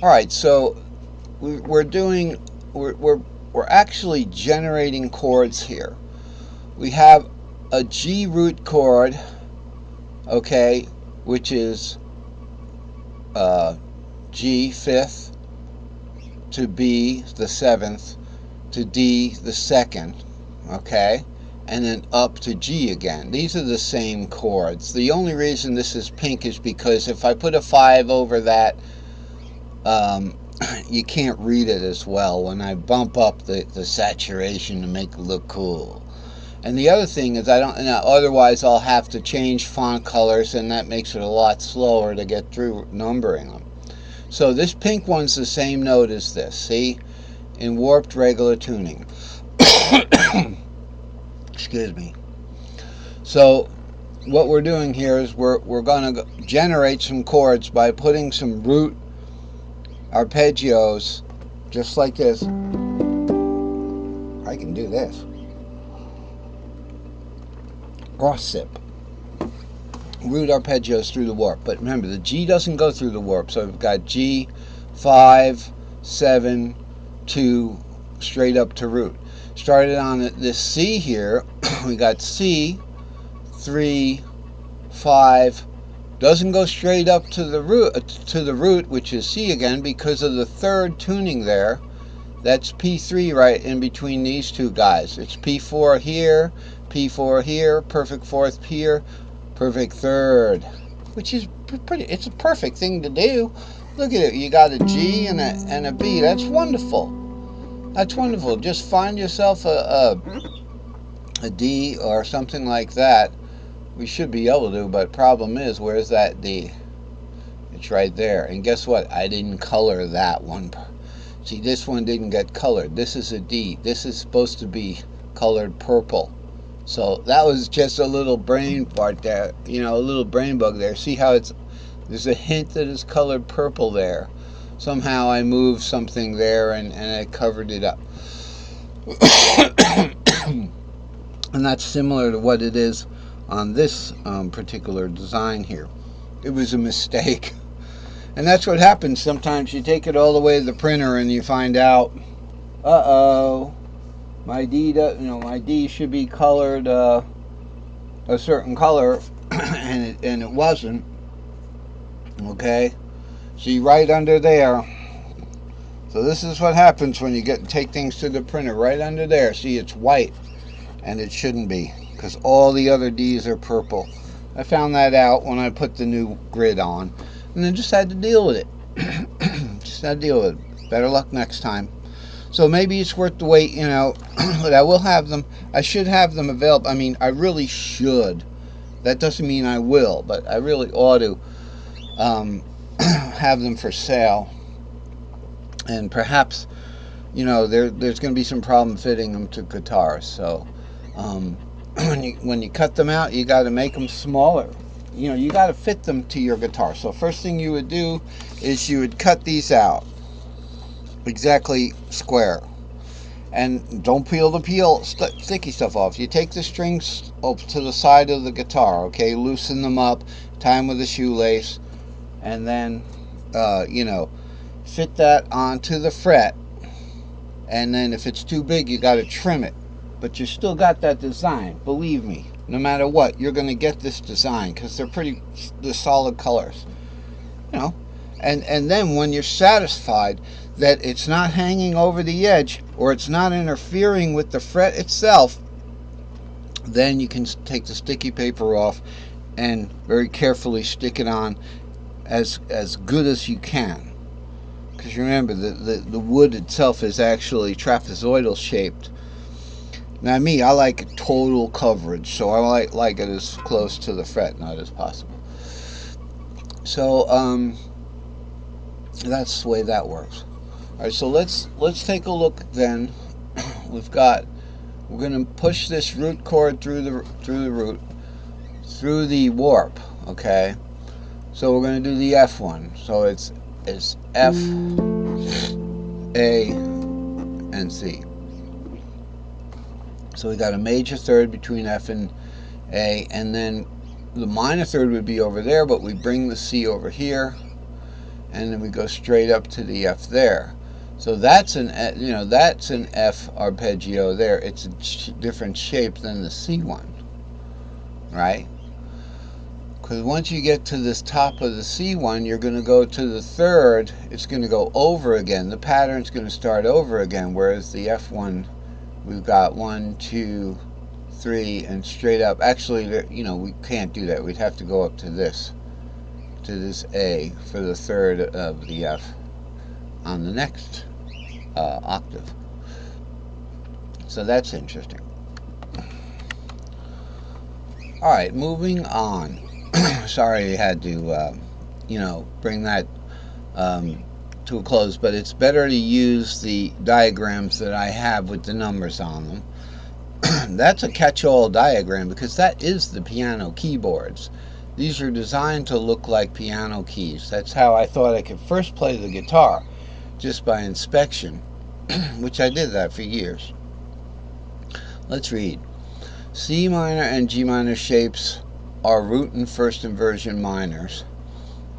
All right, so we're doing we're actually generating chords here. We have a G root chord, okay, which is G fifth, to B the seventh, to D the second, okay, and then up to G again. These are the same chords. The only reason this is pink is because if I put a 5 over that, you can't read it as well when I bump up the saturation to make it look cool. And the other thing is otherwise I'll have to change font colors, and that makes it a lot slower to get through numbering them. So this pink one's the same note as this, see? In warped regular tuning. Excuse me. So what we're doing here is we're going to generate some chords by putting some root arpeggios, just like this. I can do this. Gossip. Root arpeggios through the warp. But remember, the G doesn't go through the warp. So we've got G, 5, 7, 2, straight up to root. Started on this C here. We got C, 3, 5. Doesn't go straight up to the root, which is C again, because of the third tuning there. That's P3 right in between these two guys. It's P4 here, P4 here, perfect fourth here, perfect third, which is pretty. It's a perfect thing to do. Look at it. You got a G and a B. That's wonderful. That's wonderful. Just find yourself a D or something like that. We should be able to, but problem is, where's that D? It's right there. And guess what? I didn't color that one. See, this one didn't get colored. This is a D. This is supposed to be colored purple. So that was just a little brain part there, a little brain bug there. See how there's a hint that it's colored purple there. Somehow I moved something there and I covered it up. And that's similar to what it is on this particular design here. It was a mistake. And that's what happens sometimes. You take it all the way to the printer and you find out, my D should be colored a certain color, and it wasn't. Okay, see, right under there. So this is what happens when you take things to the printer. Right under there, see, it's white, and it shouldn't be, because all the other D's are purple. I found that out when I put the new grid on, and then just had to deal with it. Just had to deal with it. Better luck next time. So maybe it's worth the wait, but I will have them. I should have them available. I mean, I really should. That doesn't mean I will, but I really ought to have them for sale. And perhaps, there's going to be some problem fitting them to guitars. So when you cut them out, you got to make them smaller. You got to fit them to your guitar. So first thing you would do is you would cut these out exactly square, and don't peel the sticky stuff off. You take the strings up to the side of the guitar, okay, loosen them up, tie them with a shoelace, and then fit that onto the fret. And then if it's too big, you got to trim it, but you still got that design. Believe me, no matter what, you're going to get this design because they're solid colors, and then when you're satisfied that it's not hanging over the edge or it's not interfering with the fret itself, then you can take the sticky paper off and very carefully stick it on as good as you can. Because remember, the wood itself is actually trapezoidal shaped. Now I like total coverage, so I like it as close to the fret note as possible. So that's the way that works. All right, so let's take a look then. We're going to push this root chord through the warp, okay? So we're going to do the F one. So it's F, A, and C. So we got a major third between F and A, and then the minor third would be over there, but we bring the C over here, and then we go straight up to the F there. So that's an that's an F arpeggio there. It's a different shape than the C one, right? Because once you get to this top of the C one, you're going to go to the third. It's going to go over again. The pattern's going to start over again. Whereas the F one, we've got 1, 2, 3, and straight up. Actually, we can't do that. We'd have to go up to this A for the third of the F on the next octave. So that's interesting. All right, moving on. Sorry I had to, bring that to a close, but it's better to use the diagrams that I have with the numbers on them. That's a catch-all diagram because that is the piano keyboards. These are designed to look like piano keys. That's how I thought I could first play the guitar, just by inspection, which I did that for years. Let's read. C minor and G minor shapes are root and first inversion minors.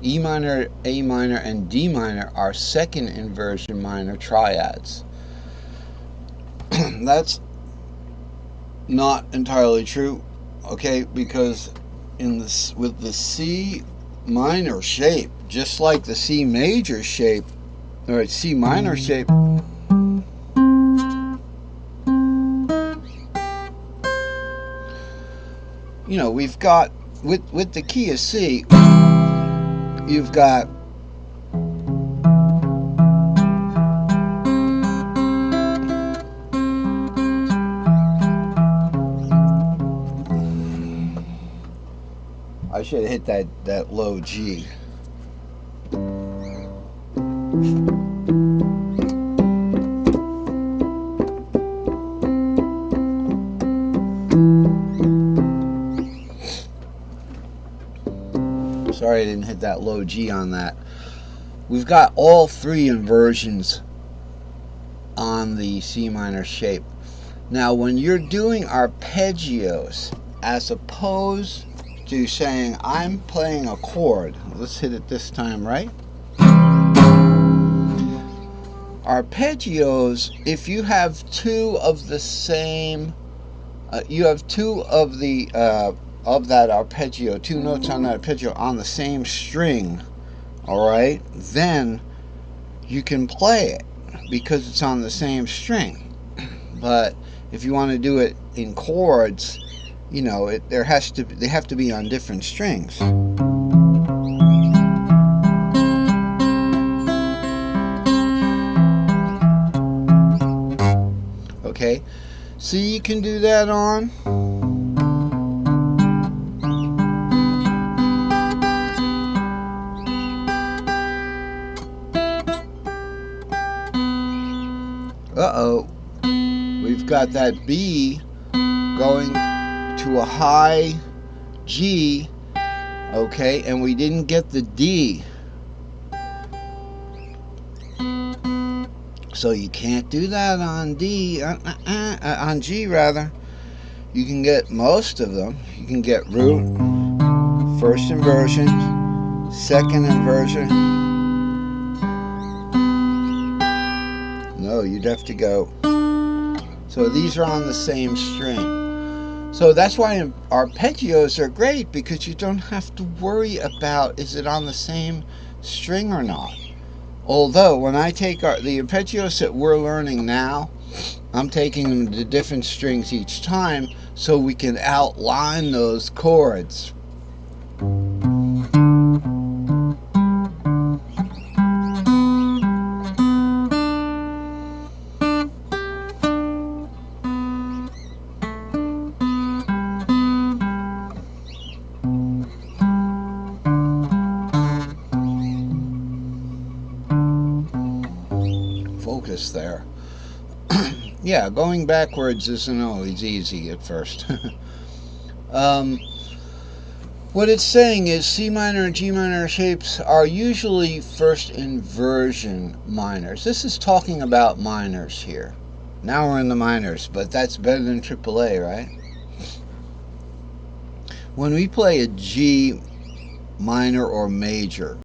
E minor, A minor, and D minor are second inversion minor triads. That's not entirely true, okay, because with the C minor shape, just like the C major shape, or C minor shape, we've got, with the key of C, you've got I should have hit that low G. Sorry I didn't hit that low G on that. We've got all three inversions on the C minor shape. Now when you're doing arpeggios, as opposed to saying I'm playing a chord, let's hit it this time, right? Arpeggios, if you have two of the same, you have two of the of that arpeggio, two notes on that arpeggio on the same string, all right, then you can play it because it's on the same string. But if you want to do it in chords, they have to be on different strings. Okay, C you can do that on. Uh-oh, we've got that B going to a high G, okay, and we didn't get the D. So you can't do that on D, on G rather. You can get most of them. You can get root, first inversion, second inversion. No, you'd have to go. So these are on the same string. So that's why arpeggios are great, because you don't have to worry about is it on the same string or not. Although when I take the arpeggios that we're learning now, I'm taking them to different strings each time so we can outline those chords. Focus there. Yeah, going backwards isn't always easy at first. What it's saying is C minor and G minor shapes are usually first inversion minors. This is talking about minors here. Now we're in the minors, but that's better than AAA, right? When we play a G minor or major,